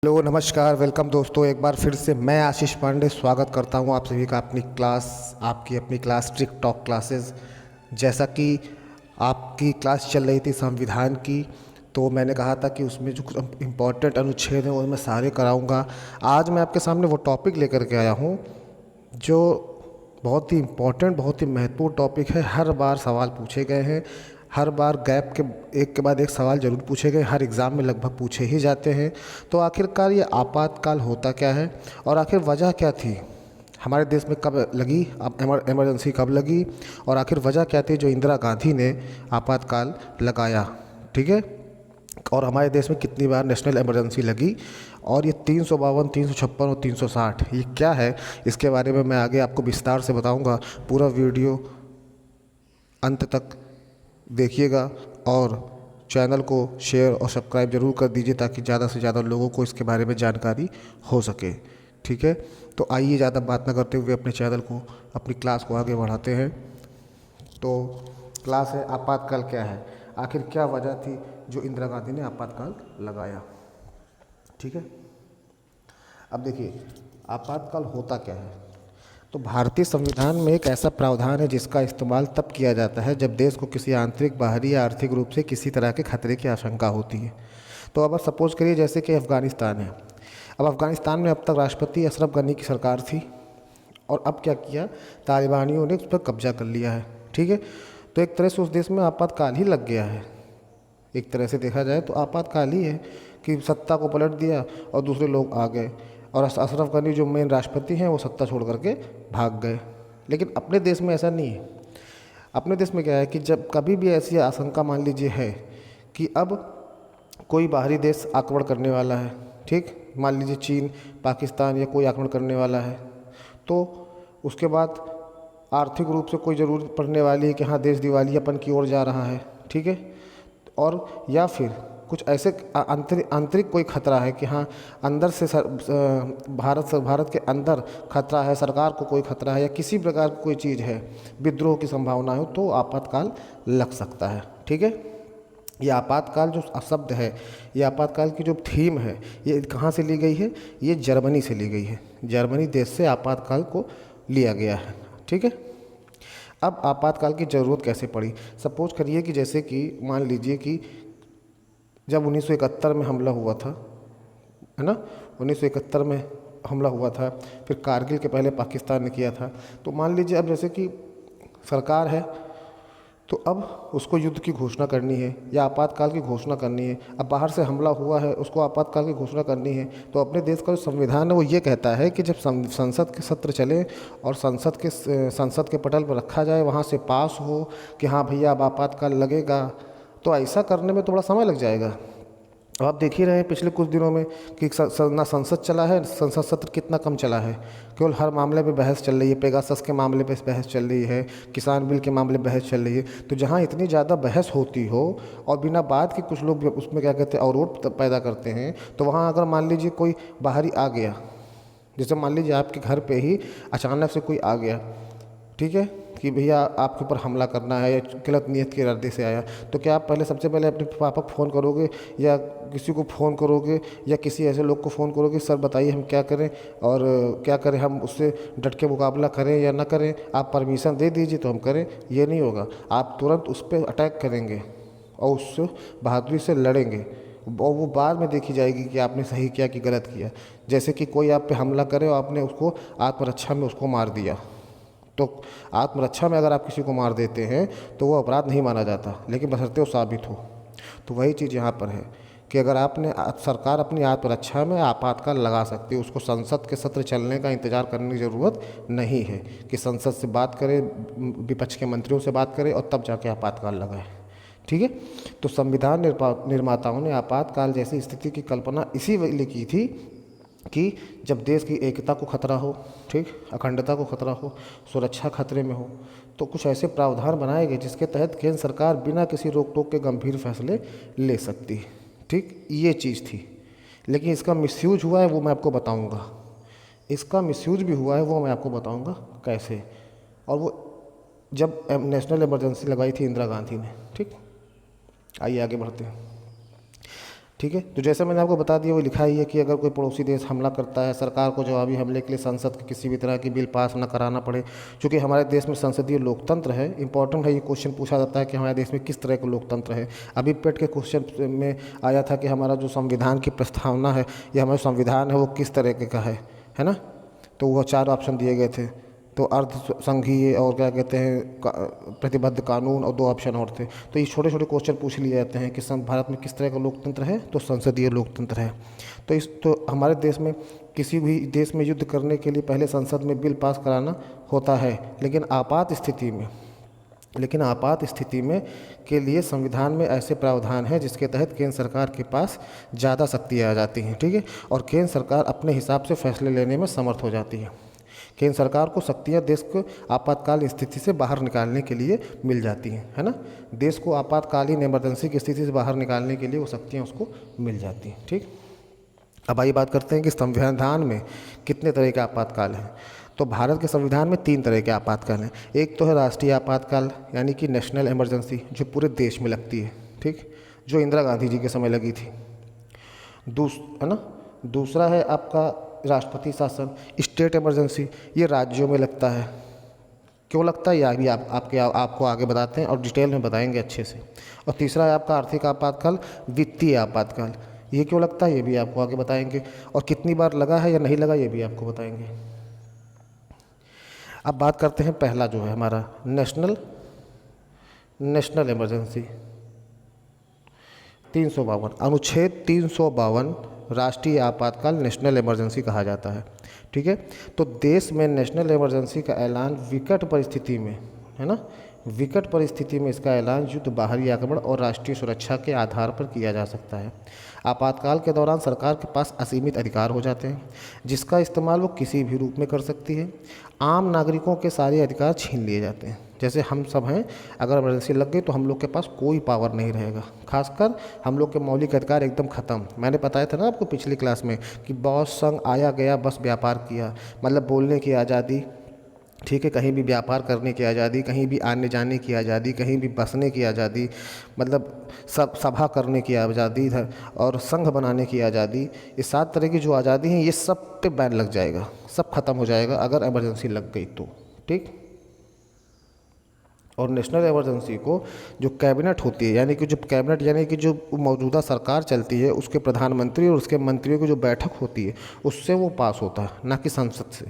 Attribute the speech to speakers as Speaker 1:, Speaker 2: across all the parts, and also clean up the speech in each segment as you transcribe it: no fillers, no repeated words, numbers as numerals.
Speaker 1: Hello नमस्कार welcome दोस्तों, एक बार फिर से मैं आशीष पांडे स्वागत करता हूं आप सभी का अपनी क्लास, आपकी अपनी क्लास ट्रिक टॉक क्लासेस। जैसा कि आपकी क्लास चल रही थी संविधान की, तो मैंने कहा था कि उसमें जो कुछ इम्पोर्टेंट अनुच्छेद हैं वो मैं सारे कराऊंगा। आज मैं आपके सामने वो टॉपिक लेकर के आया हूं जो बहुत ही इम्पोर्टेंट, बहुत ही महत्वपूर्ण टॉपिक है। हर बार सवाल पूछे गए हैं, हर बार गैप के एक के बाद एक सवाल ज़रूर पूछे गए, हर एग्ज़ाम में लगभग पूछे ही जाते हैं। तो आखिरकार ये आपातकाल होता क्या है और आखिर वजह क्या थी, हमारे देश में कब लगी, अब इमरजेंसी कब लगी, और आखिर वजह क्या थी जो इंदिरा गांधी ने आपातकाल लगाया। ठीक है, और हमारे देश में कितनी बार नेशनल इमरजेंसी लगी, और ये 352, 356 और 360 ये क्या है, इसके बारे में मैं आगे आपको विस्तार से बताऊंगा। पूरा वीडियो अंत तक देखिएगा और चैनल को शेयर और सब्सक्राइब ज़रूर कर दीजिए ताकि ज़्यादा से ज़्यादा लोगों को इसके बारे में जानकारी हो सके। ठीक है, तो आइए ज़्यादा बात न करते हुए अपने चैनल को, अपनी क्लास को आगे बढ़ाते हैं। तो क्लास है आपातकाल क्या है, आखिर क्या वजह थी जो इंदिरा गांधी ने आपातकाल लगाया। ठीक है, अब देखिए आपातकाल होता क्या है। तो भारतीय संविधान में एक ऐसा प्रावधान है जिसका इस्तेमाल तब किया जाता है जब देश को किसी आंतरिक, बाहरी या आर्थिक रूप से किसी तरह के खतरे की आशंका होती है। तो अब सपोज करिए जैसे कि अफ़गानिस्तान है। अब अफ़गानिस्तान में अब तक राष्ट्रपति अशरफ गनी की सरकार थी, और अब क्या किया, तालिबानियों ने उस पर कब्जा कर लिया है। ठीक है, तो एक तरह से उस देश में आपातकाल ही लग गया है। एक तरह से देखा जाए तो आपातकाल ही है कि सत्ता को पलट दिया और दूसरे लोग आ गए, और अशरफ गनी जो मेन राष्ट्रपति हैं वो सत्ता छोड़ करके भाग गए। लेकिन अपने देश में ऐसा नहीं है। अपने देश में क्या है कि जब कभी भी ऐसी आशंका मान लीजिए है कि अब कोई बाहरी देश आक्रमण करने वाला है, ठीक, मान लीजिए चीन, पाकिस्तान या कोई आक्रमण करने वाला है, तो उसके बाद आर्थिक रूप से कोई ज़रूरत पड़ने वाली है कि हाँ देश दिवालियापन की ओर जा रहा है। ठीक है, और या फिर कुछ ऐसे आंतरिक कोई खतरा है कि हाँ अंदर से भारत के अंदर खतरा है, सरकार को कोई खतरा है, या किसी प्रकार की कोई चीज़ है, विद्रोह की संभावना हो, तो आपातकाल लग सकता है। ठीक है, ये आपातकाल जो शब्द है, ये आपातकाल की जो थीम है, ये कहाँ से ली गई है, ये जर्मनी से ली गई है। जर्मनी देश से आपातकाल को लिया गया है। ठीक है, अब आपातकाल की ज़रूरत कैसे पड़ी। सपोज करिए कि जैसे कि मान लीजिए कि जब 1971 में हमला हुआ था, है ना, 1971 में हमला हुआ था, फिर कारगिल के पहले पाकिस्तान ने किया था। तो मान लीजिए अब जैसे कि सरकार है, तो अब उसको युद्ध की घोषणा करनी है या आपातकाल की घोषणा करनी है। अब बाहर से हमला हुआ है, उसको आपातकाल की घोषणा करनी है। तो अपने देश का जो संविधान है वो ये कहता है कि जब संसद के सत्र चले और संसद के पटल पर रखा जाए, वहाँ से पास हो कि हाँ भैया अब आपातकाल लगेगा, तो ऐसा करने में थोड़ा समय लग जाएगा। अब आप देख ही रहे हैं पिछले कुछ दिनों में कि ना संसद चला है, संसद सत्र कितना कम चला है। केवल हर मामले पे बहस चल रही है, पेगासस के मामले पे बहस चल रही है, किसान बिल के मामले बहस चल रही है। तो जहाँ इतनी ज़्यादा बहस होती हो और बिना बात के कुछ लोग उसमें क्या कहते हैं अवरोध पैदा करते हैं, तो वहाँ अगर मान लीजिए कोई बाहरी आ गया, जैसे मान लीजिए आपके घर पर ही अचानक से कोई आ गया, ठीक है, कि भैया आपके ऊपर हमला करना है या गलत नियत के इरादे से आया, तो क्या आप पहले सबसे पहले अपने पापा को फ़ोन करोगे या किसी को फ़ोन करोगे या किसी ऐसे लोग को फ़ोन करोगे, सर बताइए हम क्या करें और क्या करें, हम उससे डट के मुकाबला करें या ना करें, आप परमिशन दे दीजिए तो हम करें। ये नहीं होगा, आप तुरंत उस पर अटैक करेंगे और उससे बहादुरी से लड़ेंगे, और वो बाद में देखी जाएगी कि आपने सही किया कि गलत किया। जैसे कि कोई आप पे हमला करे और आपने उसको आत्मरक्षा में उसको मार दिया, तो आत्मरक्षा में अगर आप किसी को मार देते हैं तो वो अपराध नहीं माना जाता, लेकिन बशर्ते वो साबित हो। तो वही चीज़ यहाँ पर है कि अगर आपने सरकार अपनी आत्मरक्षा में आपातकाल लगा सकती है, उसको संसद के सत्र चलने का इंतज़ार करने की ज़रूरत नहीं है कि संसद से बात करें, विपक्ष के मंत्रियों से बात करें और तब जाके आपातकाल लगाए। ठीक है, तो संविधान निर्माताओं ने आपातकाल जैसी स्थिति की कल्पना इसी लिए की थी कि जब देश की एकता को खतरा हो, ठीक, अखंडता को खतरा हो, सुरक्षा खतरे में हो, तो कुछ ऐसे प्रावधान बनाए गए जिसके तहत केंद्र सरकार बिना किसी रोक टोक के गंभीर फैसले ले सकती है। ठीक, ये चीज़ थी। लेकिन इसका मिसयूज हुआ है वो मैं आपको बताऊंगा, इसका मिसयूज भी हुआ है वो मैं आपको बताऊंगा कैसे। और वो जब नेशनल इमरजेंसी लगाई थी इंदिरा गांधी ने। ठीक, आइए आगे बढ़ते हैं। ठीक है। तो जैसे मैंने आपको बता दिया वो लिखा ही है कि अगर कोई पड़ोसी देश हमला करता है, सरकार को जवाबी हमले के लिए संसद के किसी भी तरह की बिल पास न कराना पड़े। चूँकि हमारे देश में संसदीय लोकतंत्र है, इंपॉर्टेंट है, ये क्वेश्चन पूछा जाता है कि हमारे देश में किस तरह का लोकतंत्र है। अभी पेट के क्वेश्चन में आया था कि हमारा जो संविधान की प्रस्तावना है या हमारा संविधान है वो किस तरह का है ना। तो वो 4 ऑप्शन दिए गए थे, तो अर्ध संघीय और क्या कहते हैं प्रतिबद्ध कानून, और 2 ऑप्शन और थे। तो ये छोटे छोटे क्वेश्चन पूछ लिए जाते हैं कि भारत में किस तरह का लोकतंत्र है, तो संसदीय लोकतंत्र है। तो हमारे देश में किसी भी देश में युद्ध करने के लिए पहले संसद में बिल पास कराना होता है, लेकिन आपात स्थिति में के लिए संविधान में ऐसे प्रावधान हैं जिसके तहत केंद्र सरकार के पास ज़्यादा शक्तियाँ आ जाती हैं, ठीक है, और केंद्र सरकार अपने हिसाब से फैसले लेने में समर्थ हो जाती है। केंद्र सरकार को शक्तियाँ देश को आपातकाल स्थिति से बाहर निकालने के लिए मिल जाती हैं, है ना। देश को आपातकालीन इमरजेंसी की स्थिति से बाहर निकालने के लिए वो शक्तियाँ उसको मिल जाती हैं, ठीक। अब आइए बात करते हैं कि संविधान में कितने तरह के आपातकाल हैं। तो भारत के संविधान में 3 तरह के आपातकाल हैं। एक तो है राष्ट्रीय आपातकाल, यानी कि नेशनल इमरजेंसी, जो पूरे देश में लगती है, ठीक, जो इंदिरा गांधी जी के समय लगी थी। है ना। दूसरा है आपका राष्ट्रपति शासन, स्टेट इमरजेंसी, ये राज्यों में लगता है। क्यों लगता है, यह भी आपको आगे बताते हैं और डिटेल में बताएंगे अच्छे से। और तीसरा है आपका आर्थिक आपातकाल, वित्तीय आपातकाल, ये क्यों लगता है ये भी आपको आगे बताएंगे, और कितनी बार लगा है या नहीं लगा ये भी आपको बताएंगे। अब बात करते हैं पहला जो है हमारा नेशनल इमरजेंसी। 352 अनुच्छेद 352 राष्ट्रीय आपातकाल नेशनल इमरजेंसी कहा जाता है, ठीक है। तो देश में नेशनल इमरजेंसी का ऐलान विकट परिस्थिति में, है ना, विकट परिस्थिति में इसका ऐलान युद्ध, बाहरी आक्रमण और राष्ट्रीय सुरक्षा के आधार पर किया जा सकता है। आपातकाल के दौरान सरकार के पास असीमित अधिकार हो जाते हैं, जिसका इस्तेमाल वो किसी भी रूप में कर सकती है। आम नागरिकों के सारे अधिकार छीन लिए जाते हैं। जैसे हम सब हैं, अगर इमरजेंसी लग गई तो हम लोग के पास कोई पावर नहीं रहेगा, खासकर हम लोग के मौलिक अधिकार एकदम ख़त्म। मैंने बताया था ना आपको पिछली क्लास में कि बॉस संघ आया गया बस व्यापार किया, मतलब बोलने की आज़ादी, ठीक है, कहीं भी व्यापार करने की आज़ादी, कहीं भी आने जाने की आज़ादी, कहीं भी बसने की आज़ादी, मतलब सब सभा करने की आज़ादी है, और संघ बनाने की आज़ादी, ये 7 तरह की जो आज़ादी हैं ये सब पे बैन लग जाएगा, सब खत्म हो जाएगा अगर इमरजेंसी लग गई तो, ठीक। और नेशनल इमरजेंसी को जो कैबिनेट होती है, यानी कि जो मौजूदा सरकार चलती है, उसके प्रधानमंत्री और उसके मंत्रियों की जो बैठक होती है उससे वो पास होता है, ना कि संसद से।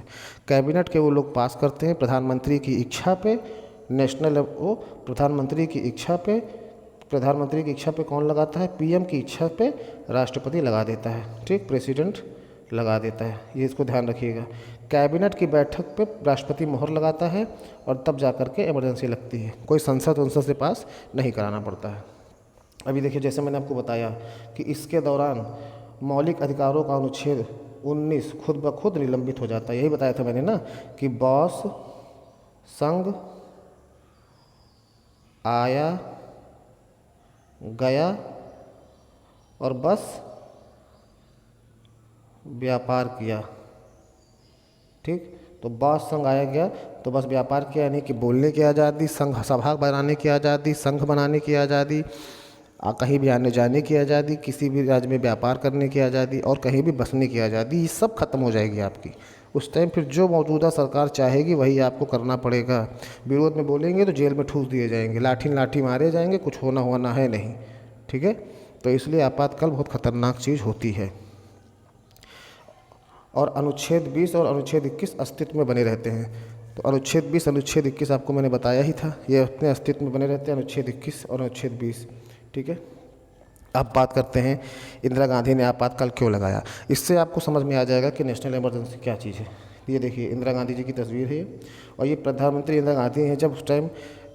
Speaker 1: कैबिनेट के वो लोग पास करते हैं प्रधानमंत्री की इच्छा पे। प्रधानमंत्री की इच्छा पे कौन लगाता है, पीएम की इच्छा पे राष्ट्रपति लगा देता है, ठीक, प्रेसिडेंट लगा देता है, ये इसको ध्यान रखिएगा। कैबिनेट की बैठक पे राष्ट्रपति मोहर लगाता है और तब जा कर के इमरजेंसी लगती है, कोई संसद से पास नहीं कराना पड़ता है। अभी देखिए, जैसे मैंने आपको बताया कि इसके दौरान मौलिक अधिकारों का अनुच्छेद 19 खुद ब खुद निलंबित हो जाता है। यही बताया था मैंने ना कि बॉस संघ आया गया और बस व्यापार किया, ठीक। तो बॉस संघ आया गया तो बस व्यापार किया, यानी कि बोलने की आज़ादी, संघ सभा बनाने की आज़ादी, संघ बनाने की आज़ादी, कहीं भी आने जाने की आज़ादी, किसी भी राज्य में व्यापार करने की आज़ादी, और कहीं भी बसने की आज़ादी, ये सब खत्म हो जाएगी आपकी। उस टाइम फिर जो मौजूदा सरकार चाहेगी वही आपको करना पड़ेगा। विरोध में बोलेंगे तो जेल में ठूस दिए जाएंगे, लाठी मारे जाएंगे, कुछ होना है नहीं, ठीक है। तो इसलिए आपातकाल बहुत ख़तरनाक चीज़ होती है। और अनुच्छेद 20 और अनुच्छेद 21 अस्तित्व में बने रहते हैं। तो अनुच्छेद 20 अनुच्छेद 21 आपको मैंने बताया ही था, ये अपने अस्तित्व में बने रहते हैं, अनुच्छेद 21 और अनुच्छेद 20, ठीक है। अब बात करते हैं इंदिरा गांधी ने आपातकाल क्यों लगाया। इससे आपको समझ में आ जाएगा कि नेशनल इमरजेंसी क्या चीज़ है। ये देखिए, इंदिरा गांधी जी की तस्वीर है और ये प्रधानमंत्री इंदिरा गांधी हैं जब उस टाइम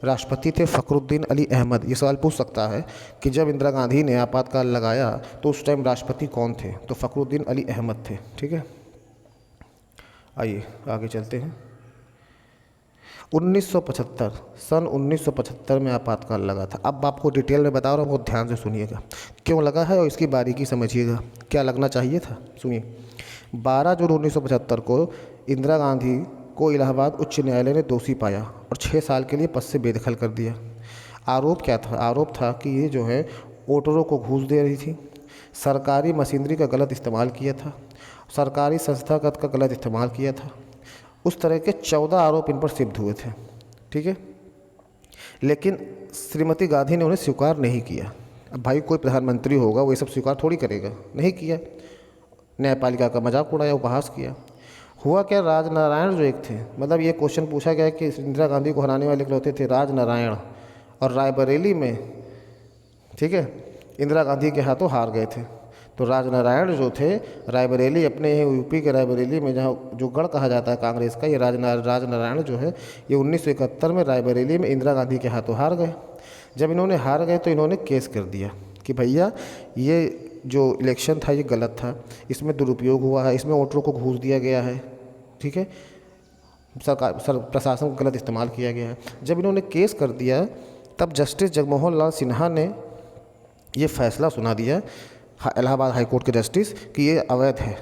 Speaker 1: राष्ट्रपति थे फ़खरुद्दीन अली अहमद। ये सवाल पूछ सकता है कि जब इंदिरा गांधी ने आपातकाल लगाया तो उस टाइम राष्ट्रपति कौन थे, तो फ़खरुद्दीन अली अहमद थे, ठीक है। आइए आगे चलते हैं। 1975 सन 1975 में आपातकाल लगा था। अब आपको डिटेल में बता रहा हूँ, बहुत ध्यान से सुनिएगा क्यों लगा है और इसकी बारीकी समझिएगा, क्या लगना चाहिए था। सुनिए, 12 जून 1975 को इंदिरा गांधी को इलाहाबाद उच्च न्यायालय ने दोषी पाया और 6 साल के लिए पद से बेदखल कर दिया। आरोप क्या था? आरोप था कि ये जो है वोटरों को घूस दे रही थी, सरकारी मशीनरी का गलत इस्तेमाल किया था, सरकारी संस्थागत का गलत इस्तेमाल किया था। उस तरह के 14 आरोप इन पर सिद्ध हुए थे, ठीक है। लेकिन श्रीमती गांधी ने उन्हें स्वीकार नहीं किया। अब भाई कोई प्रधानमंत्री होगा वो ये सब स्वीकार थोड़ी करेगा, नहीं किया। न्यायपालिका का मजाक उड़ाया, उपहास किया। हुआ क्या, राजनारायण जो एक थे, मतलब ये क्वेश्चन पूछा गया कि इंदिरा गांधी को हराने वाले इकलौते थे राजनारायण, और रायबरेली में, ठीक है, इंदिरा गांधी के हाथों हार गए थे। तो राजनारायण जो थे रायबरेली, अपने यूपी के रायबरेली में जहाँ जो गढ़ कहा जाता है कांग्रेस का, ये राजनारायण जो है ये 1971 में रायबरेली में इंदिरा गांधी के हाथों हार गए। जब इन्होंने हार गए तो इन्होंने केस कर दिया कि भैया ये जो इलेक्शन था ये गलत था, इसमें दुरुपयोग हुआ है, इसमें वोटरों को घूस दिया गया है, ठीक है, प्रशासन का गलत इस्तेमाल किया गया है। जब इन्होंने केस कर दिया तब जस्टिस जगमोहन लाल सिन्हा ने ये फैसला सुना दिया, इलाहाबाद हाई कोर्ट के जस्टिस, कि ये अवैध है,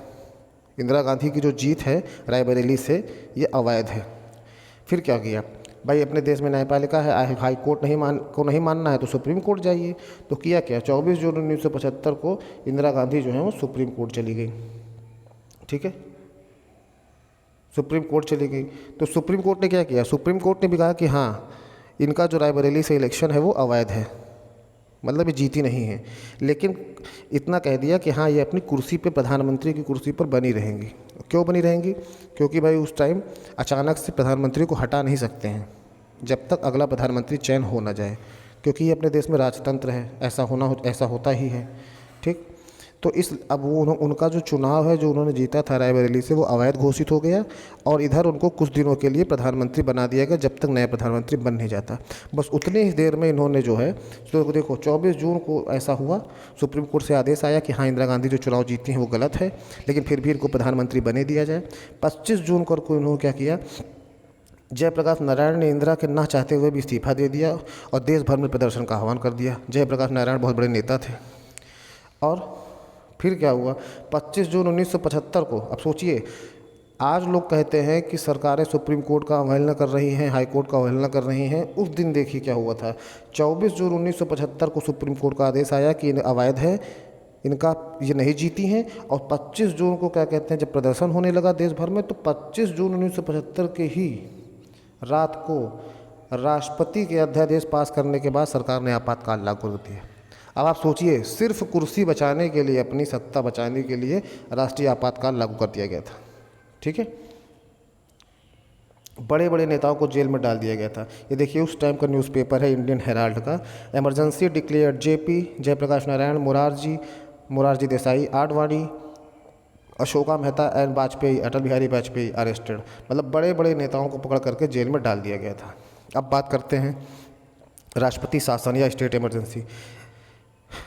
Speaker 1: इंदिरा गांधी की जो जीत है रायबरेली से ये अवैध है। फिर क्या किया भाई, अपने देश में न्यायपालिका है, हाई कोर्ट नहीं मानना है तो सुप्रीम कोर्ट जाइए। तो किया क्या, 24 जून 1975 को इंदिरा गांधी जो है वो सुप्रीम कोर्ट चली गई, ठीक है, सुप्रीम कोर्ट चली गई। तो सुप्रीम कोर्ट ने क्या किया, सुप्रीम कोर्ट ने भी कहा कि हाँ इनका जो रायबरेली से इलेक्शन है वो अवैध है, मतलब ये जीती नहीं है। लेकिन इतना कह दिया कि हाँ ये अपनी कुर्सी पे, प्रधानमंत्री की कुर्सी पर बनी रहेंगी। क्यों बनी रहेंगी, क्योंकि भाई उस टाइम अचानक से प्रधानमंत्री को हटा नहीं सकते हैं जब तक अगला प्रधानमंत्री चयन हो ना जाए, क्योंकि ये अपने देश में राजतंत्र है, ऐसा होता ही है, ठीक। तो अब वो उनका जो चुनाव है जो उन्होंने जीता था रायबरेली से वो अवैध घोषित हो गया, और इधर उनको कुछ दिनों के लिए प्रधानमंत्री बना दिया गया जब तक नया प्रधानमंत्री बन नहीं जाता। बस उतनी ही देर में इन्होंने जो है, तो देखो 24 जून को ऐसा हुआ, सुप्रीम कोर्ट से आदेश आया कि हाँ इंदिरा गांधी जो चुनाव जीती हैं वो गलत है, लेकिन फिर भी इनको प्रधानमंत्री बने दिया जाए। 25 जून को इन्होंने क्या किया, जयप्रकाश नारायण ने इंदिरा के ना चाहते हुए भी इस्तीफा दे दिया और देश भर में प्रदर्शन का आह्वान कर दिया। जयप्रकाश नारायण बहुत बड़े नेता थे। और फिर क्या हुआ, 25 जून 1975 को, अब सोचिए, आज लोग कहते हैं कि सरकारें सुप्रीम कोर्ट का अवहेलना कर रही हैं, हाई कोर्ट का अवहेलना कर रही हैं। उस दिन देखिए क्या हुआ था, 24 जून 1975 को सुप्रीम कोर्ट का आदेश आया कि इन्हें अवैध है, इनका ये नहीं जीती हैं। और 25 जून को क्या कहते हैं, जब प्रदर्शन होने लगा देश भर में, तो 25 जून 1975 के ही रात को राष्ट्रपति के अध्यादेश पास करने के बाद सरकार ने आपातकाल लागू कर दिया। अब आप सोचिए, सिर्फ कुर्सी बचाने के लिए, अपनी सत्ता बचाने के लिए राष्ट्रीय आपातकाल लागू कर दिया गया था, ठीक है। बड़े बड़े नेताओं को जेल में डाल दिया गया था। ये देखिए उस टाइम का न्यूज़पेपर है इंडियन हेराल्ड का, emergency declared, JP, Jayaprakash Narayan, Morarji Desai, Advani, Ashoka Mehta and Vajpayee, Atal Bihari Vajpayee arrested. मतलब बड़े बड़े नेताओं को पकड़ करके जेल में डाल दिया गया था। अब बात करते हैं राष्ट्रपति शासन या स्टेट इमरजेंसी।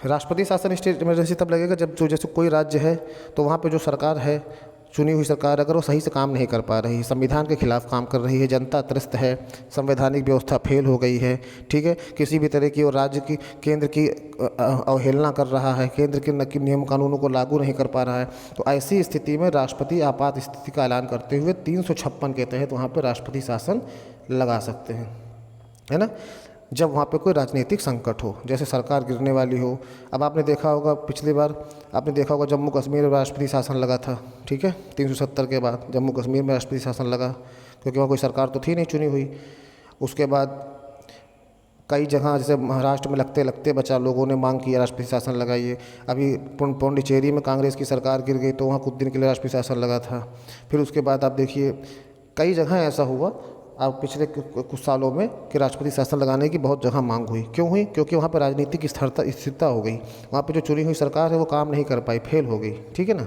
Speaker 1: राष्ट्रपति शासन स्टेट इमरजेंसी तब लगेगा जब जो जैसे कोई राज्य है तो वहाँ पे जो सरकार है, चुनी हुई सरकार, अगर वो सही से काम नहीं कर पा रही, संविधान के खिलाफ काम कर रही है, जनता त्रस्त है, संवैधानिक व्यवस्था फेल हो गई है, ठीक है, किसी भी तरह की और राज्य की, केंद्र की अवहेलना कर रहा है, केंद्र के नियम कानूनों को लागू नहीं कर पा रहा है, तो ऐसी स्थिति में राष्ट्रपति आपात स्थिति का ऐलान करते हुए 356 के तहत वहाँ पर राष्ट्रपति शासन लगा सकते हैं, है ना, जब वहाँ पे कोई राजनीतिक संकट हो, जैसे सरकार गिरने वाली हो। अब आपने देखा होगा, पिछली बार आपने देखा होगा जम्मू कश्मीर में राष्ट्रपति शासन लगा था, ठीक है, 370 के बाद जम्मू कश्मीर में राष्ट्रपति शासन लगा, क्योंकि वहाँ कोई सरकार तो थी नहीं चुनी हुई। उसके बाद कई जगह जैसे महाराष्ट्र में लगते लगते बचा, लोगों ने मांग की राष्ट्रपति शासन लगाइए। अभी पौंडीचेरी में कांग्रेस की सरकार गिर गई तो वहाँ कुछ दिन के लिए राष्ट्रपति शासन लगा था। फिर उसके बाद आप देखिए कई जगह ऐसा हुआ अब पिछले कुछ सालों में कि राष्ट्रपति शासन लगाने की बहुत जगह मांग हुई। क्यों हुई? क्योंकि वहाँ पर राजनीतिक स्थिरता हो गई, वहाँ पर जो चुनी हुई सरकार है वो काम नहीं कर पाई, फेल हो गई, ठीक है ना।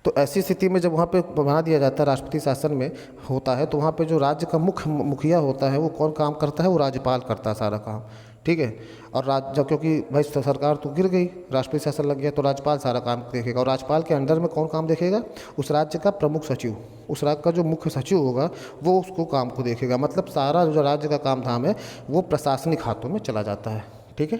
Speaker 1: तो ऐसी स्थिति में जब वहाँ पे बना दिया जाता है राष्ट्रपति शासन में होता है, तो वहाँ पे जो राज्य का मुखिया होता है वो कौन काम करता है? वो राज्यपाल करता है सारा काम, ठीक है। और जब क्योंकि भाई सरकार तो गिर गई, राष्ट्रपति शासन लग गया, तो राज्यपाल सारा काम देखेगा। और राज्यपाल के अंडर में कौन काम देखेगा? उस राज्य का प्रमुख सचिव, उस राज्य का जो मुख्य सचिव होगा वो उसको काम को देखेगा। मतलब सारा जो राज्य का काम धाम है वो प्रशासनिक हाथों में चला जाता है, ठीक है।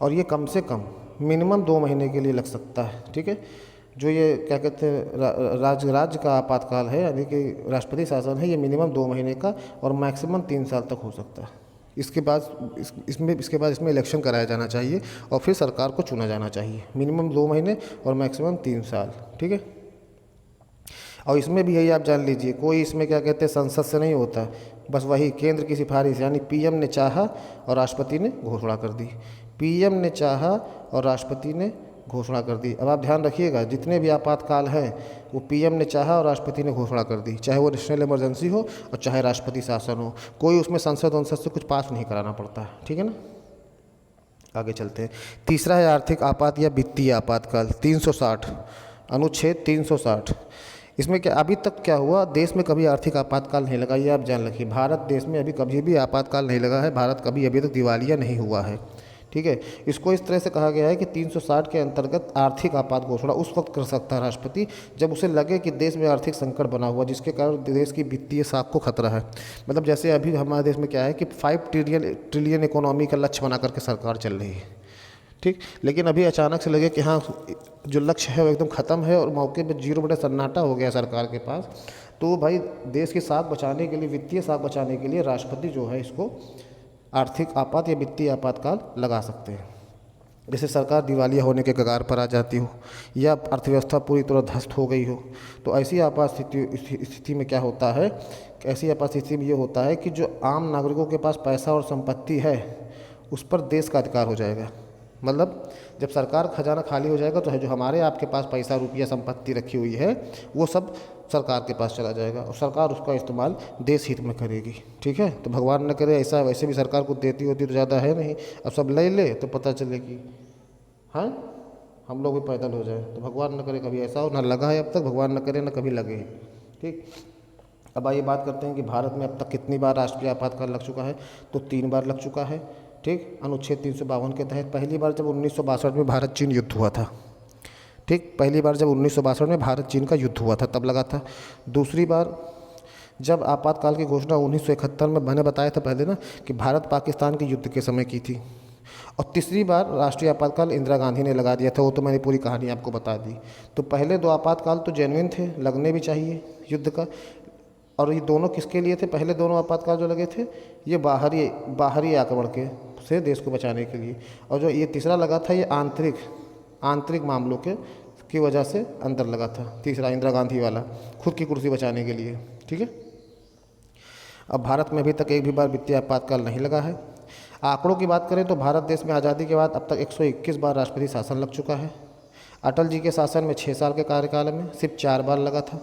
Speaker 1: और ये कम से कम मिनिमम 2 महीने के लिए लग सकता है, ठीक है। जो ये क्या कहते हैं राज्य का आपातकाल है, यानी कि राष्ट्रपति शासन है, ये मिनिमम 2 महीने का और मैक्सिमम 3 साल तक हो सकता है, इसके बाद इसमें इलेक्शन कराया जाना चाहिए और फिर सरकार को चुना जाना चाहिए, मिनिमम 2 महीने और मैक्सिमम 3 साल, ठीक है। और इसमें भी यही आप जान लीजिए, कोई इसमें क्या कहते हैं संसद से नहीं होता, बस वही केंद्र की सिफारिश, यानी पीएम ने चाहा और राष्ट्रपति ने घोषणा कर दी, पीएम ने चाहा और राष्ट्रपति ने घोषणा कर दी। अब आप ध्यान रखिएगा, जितने भी आपातकाल हैं वो पीएम ने चाहा और राष्ट्रपति ने घोषणा कर दी, चाहे वो नेशनल इमरजेंसी हो और चाहे राष्ट्रपति शासन हो, कोई उसमें संसद वंसद से कुछ पास नहीं कराना पड़ता है, ठीक है ना। आगे चलते हैं। तीसरा है आर्थिक आपात या वित्तीय आपातकाल, 360 अनुच्छेद 360। इसमें क्या अभी तक क्या हुआ, देश में कभी आर्थिक आपातकाल नहीं लगा, ये आप जान रखिए। भारत देश में अभी कभी भी आपातकाल नहीं लगा है, भारत कभी अभी तक दिवालिया नहीं हुआ है, ठीक है। इसको इस तरह से कहा गया है कि 360 के अंतर्गत आर्थिक आपात घोषणा उस वक्त कर सकता है राष्ट्रपति जब उसे लगे कि देश में आर्थिक संकट बना हुआ, जिसके कारण देश की वित्तीय साख को खतरा है। मतलब जैसे अभी हमारे देश में क्या है कि 5 ट्रिलियन इकोनॉमी का लक्ष्य बना करके सरकार चल रही है, ठीक। लेकिन अभी अचानक से लगे कि हाँ जो लक्ष्य है वो एकदम ख़त्म है और मौके पर 0 बटे सन्नाटा हो गया सरकार के पास, तो भाई देश की साख बचाने के लिए, वित्तीय साख बचाने के लिए राष्ट्रपति जो है इसको आर्थिक आपात या वित्तीय आपातकाल लगा सकते हैं। जैसे सरकार दिवालिया होने के कगार पर आ जाती हो या अर्थव्यवस्था पूरी तरह ध्वस्त हो गई हो, तो ऐसी आपात स्थिति में क्या होता है, ऐसी आपात स्थिति में ये होता है कि जो आम नागरिकों के पास पैसा और संपत्ति है उस पर देश का अधिकार हो जाएगा। मतलब जब सरकार खजाना खाली हो जाएगा तो है जो हमारे आपके पास पैसा रुपया संपत्ति रखी हुई है वो सब सरकार के पास चला जाएगा और सरकार उसका इस्तेमाल देश हित में करेगी, ठीक है। तो भगवान न करे ऐसा, वैसे भी सरकार को देती होती तो ज़्यादा है नहीं, अब सब ले ले तो पता चले कि हाँ हम लोग भी पैदल हो जाए, तो भगवान न करे कभी ऐसा हो, ना लगा है अब तक, भगवान न करे ना कभी लगे, ठीक। अब आइए बात करते हैं कि भारत में अब तक कितनी बार राष्ट्रीय आपातकाल लग चुका है, तो 3 बार लग चुका है, ठीक। अनुच्छेद 352 के तहत पहली बार जब 1962 में भारत चीन युद्ध हुआ था, ठीक, पहली बार जब 1962 में भारत चीन का युद्ध हुआ था तब लगा था। दूसरी बार जब आपातकाल की घोषणा 1971 में मैंने बताया था पहले ना कि भारत पाकिस्तान के युद्ध के समय की थी। और तीसरी बार राष्ट्रीय आपातकाल इंदिरा गांधी ने लगा दिया था, वो तो मैंने पूरी कहानी आपको बता दी। तो पहले 2 आपातकाल तो जेन्युइन थे, लगने भी चाहिए युद्ध का, और ये दोनों किसके लिए थे, पहले दोनों आपातकाल जो लगे थे ये बाहरी आक्रमण के से देश को बचाने के लिए, और जो ये तीसरा लगा था ये आंतरिक मामलों की वजह से अंदर लगा था, तीसरा इंदिरा गांधी वाला खुद की कुर्सी बचाने के लिए, ठीक है। अब भारत में अभी तक एक भी बार वित्तीय आपातकाल नहीं लगा है। आंकड़ों की बात करें तो भारत देश में आज़ादी के बाद अब तक 121 बार राष्ट्रपति शासन लग चुका है। अटल जी के शासन में 6 साल के कार्यकाल में सिर्फ 4 बार लगा था,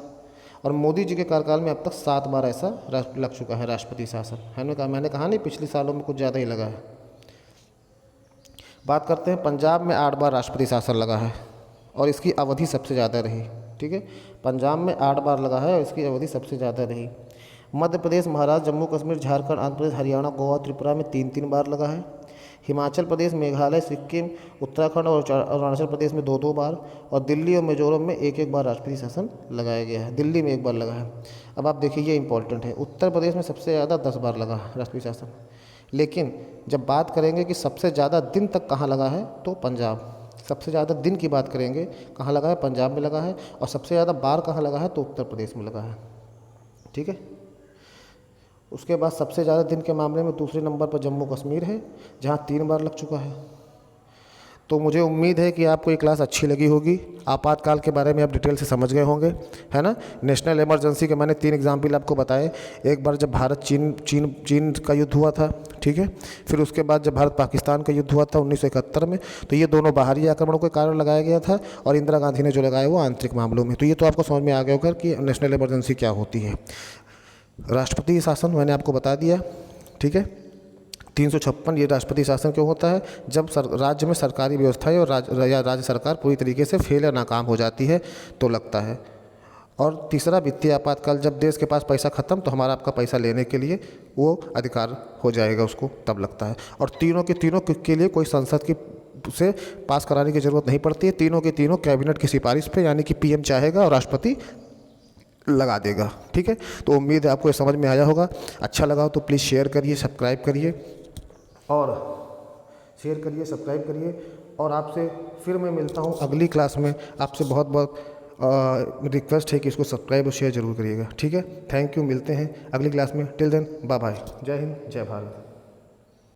Speaker 1: और मोदी जी के कार्यकाल में अब तक 7 बार ऐसा लग चुका है राष्ट्रपति शासन, है ना। मैंने कहा नहीं पिछले सालों में कुछ ज़्यादा ही लगा है। बात करते हैं पंजाब में 8 बार राष्ट्रपति शासन लगा है और इसकी अवधि सबसे ज़्यादा रही, ठीक है। पंजाब में 8 बार लगा है और इसकी अवधि सबसे ज़्यादा रही। मध्य प्रदेश, महाराष्ट्र, जम्मू कश्मीर, झारखंड, आंध्र प्रदेश, हरियाणा, गोवा, त्रिपुरा में 3-3 बार लगा है। हिमाचल प्रदेश, मेघालय, सिक्किम, उत्तराखंड और अरुणाचल प्रदेश में 2-2 बार, और दिल्ली और मिजोरम में 1-1 बार राष्ट्रपति शासन लगाया गया है। दिल्ली में 1 बार लगा है। अब आप देखिए ये इंपॉर्टेंट है, उत्तर प्रदेश में सबसे ज़्यादा 10 बार लगा है राष्ट्रपति शासन। लेकिन जब बात करेंगे कि सबसे ज़्यादा दिन तक कहाँ लगा है तो पंजाब, सबसे ज़्यादा दिन की बात करेंगे कहाँ लगा है, पंजाब में लगा है, और सबसे ज़्यादा बार कहाँ लगा है तो उत्तर प्रदेश में लगा है, ठीक है। उसके बाद सबसे ज़्यादा दिन के मामले में दूसरे नंबर पर जम्मू कश्मीर है जहाँ 3 बार लग चुका है। तो मुझे उम्मीद है कि आपको ये क्लास अच्छी लगी होगी। आपातकाल के बारे में आप डिटेल से समझ गए होंगे, है ना। नेशनल इमरजेंसी के मैंने 3 एग्जाम्पल आपको बताए। एक बार जब भारत चीन का युद्ध हुआ था, ठीक है। फिर उसके बाद जब भारत पाकिस्तान का युद्ध हुआ था 1971 में, तो ये दोनों बाहरी आक्रमणों के कारण लगाया गया था, और इंदिरा गांधी ने जो लगाया वो आंतरिक मामलों में। तो ये तो आपको समझ में आ गया होगा कि नेशनल इमरजेंसी क्या होती है। राष्ट्रपति शासन मैंने आपको बता दिया, ठीक है। 356 ये राष्ट्रपति शासन क्यों होता है, जब राज्य में सरकारी व्यवस्थाएं और राज्य सरकार पूरी तरीके से फेल या नाकाम हो जाती है तो लगता है। और तीसरा वित्तीय आपातकाल, जब देश के पास पैसा ख़त्म तो हमारा आपका पैसा लेने के लिए वो अधिकार हो जाएगा उसको, तब लगता है। और तीनों के लिए कोई संसद की से पास कराने की ज़रूरत नहीं पड़ती है, तीनों के तीनों कैबिनेट की सिफारिश पे, यानी कि पीएम चाहेगा और राष्ट्रपति लगा देगा, ठीक है। तो उम्मीद है आपको ये समझ में आया होगा। अच्छा लगा हो तो प्लीज़ शेयर करिए, सब्सक्राइब करिए, और आपसे फिर मैं मिलता हूँ अगली क्लास में। आपसे बहुत बहुत रिक्वेस्ट है कि इसको सब्सक्राइब और शेयर ज़रूर करिएगा, ठीक है। थैंक यू, मिलते हैं अगली क्लास में। टिल देन बाय बाय, जय हिंद, जय भारत।